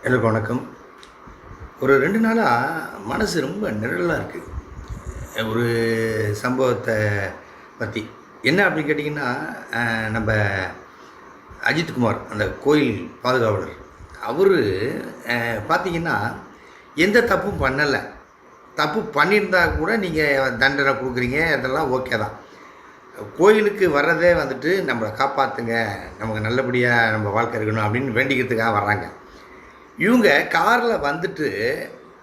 எல்லாருக்கும் வணக்கம். ஒரு 2 நாளாக மனசு ரொம்ப நிழலாக இருக்குது. ஒரு சம்பவத்தை பற்றி. என்ன அப்படின்னு கேட்டிங்கன்னா, நம்ப அஜித்குமார் அந்த கோயில் பாதுகாவலர். அவரு பார்த்தீங்கன்னா, எந்த தப்பும் பண்ணலை. தப்பு பண்ணியிருந்தா கூட நீங்கள் தண்டனை கொடுக்குறீங்க, அதெல்லாம் ஓகே தான். கோயிலுக்கு வர்றதே வந்துட்டு நம்மளை காப்பாற்றுங்க, நமக்கு நல்லபடியாக நம்ம வாழ்க்கை இருக்கணும் அப்படின்னு வேண்டிக்கிறதுக்காக வர்றாங்க. இவங்க காரில் வந்துட்டு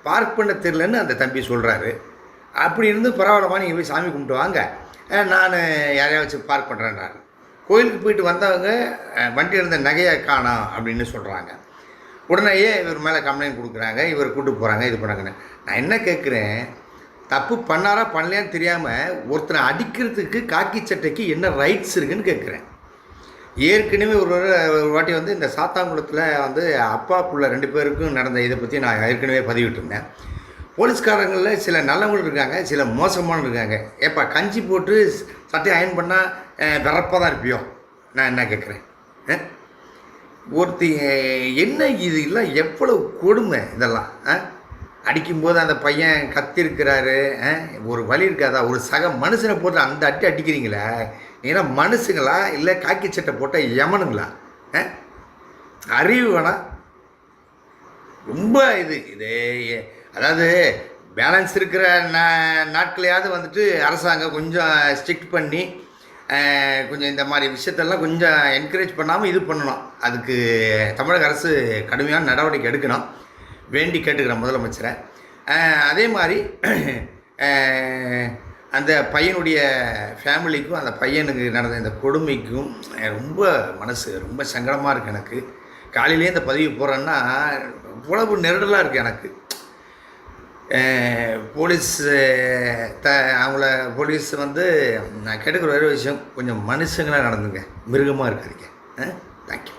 பார்க் பண்ண தெரியலன்னு அந்த தம்பி சொல்கிறாரு. அப்படி இருந்து பரவாயில்லமா, நீங்கள் போய் சாமி கும்பிட்டு வாங்க, நான் யாரையா வச்சு பார்க் பண்ணுறேன்றாரு. கோயிலுக்கு போயிட்டு வந்தவங்க வண்டி இருந்த நகையை காணோம் அப்படின்னு சொல்கிறாங்க. உடனேயே இவர் மேலே கம்ப்ளைண்ட் கொடுக்குறாங்க, இவர் கூப்பிட்டு போகிறாங்க, இது பண்ணுறாங்கன்னு. நான் என்ன கேட்குறேன், தப்பு பண்ணாரா பண்ணலையான்னு தெரியாமல் ஒருத்தனை அடிக்கிறதுக்கு காக்கி சட்டைக்கு என்ன ரைட்ஸ் இருக்குதுன்னு கேட்குறேன். ஏற்கனவே ஒரு வாட்டி வந்து இந்த சாத்தாங்குளத்தில் வந்து அப்பா புள்ள 2 பேருக்கும் நடந்த இதை பற்றி நான் ஏற்கனவே பதிவிட்டிருந்தேன். போலீஸ்காரங்களில் சில நல்லவங்களும் இருக்காங்க, சில மோசமான இருக்காங்க. ஏப்பா கஞ்சி போட்டு சட்டையை அயன் பண்ணால் வெறப்பாக தான் இருப்பியோ? நான் என்ன கேட்குறேன், ஒருத்தி என்ன இது இல்லை, எவ்வளோ கொடுமை இதெல்லாம். அடிக்கும்போது அந்த பையன் கத்திருக்கிறாரு, ஒரு வழி இருக்காதா? ஒரு சக மனுஷனை போட்டு அந்த அடிக்கிறீங்களே, ஏன்னா மனுஷங்களா இல்லை காக்கி சட்டை போட்ட யமனுங்களா? அறிவு வேணாம். ரொம்ப இது அதாவது பேலன்ஸ் இருக்கிற நாட்களையாவது வந்துட்டு அரசாங்கம் கொஞ்சம் ஸ்ட்ரிக்ட் பண்ணி கொஞ்சம் இந்த மாதிரி விஷயத்தெல்லாம் கொஞ்சம் என்கரேஜ் பண்ணாமல் இது பண்ணணும். அதுக்கு தமிழக அரசு கடுமையான நடவடிக்கை எடுக்கணும் வேண்டி கேட்டுக்கிறேன் முதலமைச்சரை. அதே மாதிரி அந்த பையனுடைய ஃபேமிலிக்கும் அந்த பையனுக்கு நடந்த இந்த கொடுமைக்கும் ரொம்ப மனசு ரொம்ப சங்கடமாக இருக்குது எனக்கு. காலையிலே இந்த பதிவு போகிறேன்னா இவ்வளவு நெருடலாக இருக்குது எனக்கு. போலீஸ் வந்து நான் கேட்டுக்கிற ஒரு விஷயம், கொஞ்சம் மனுஷங்களாக நடந்துங்க, மிருகமாக இருக்காதீங்க. தேங்க்யூ.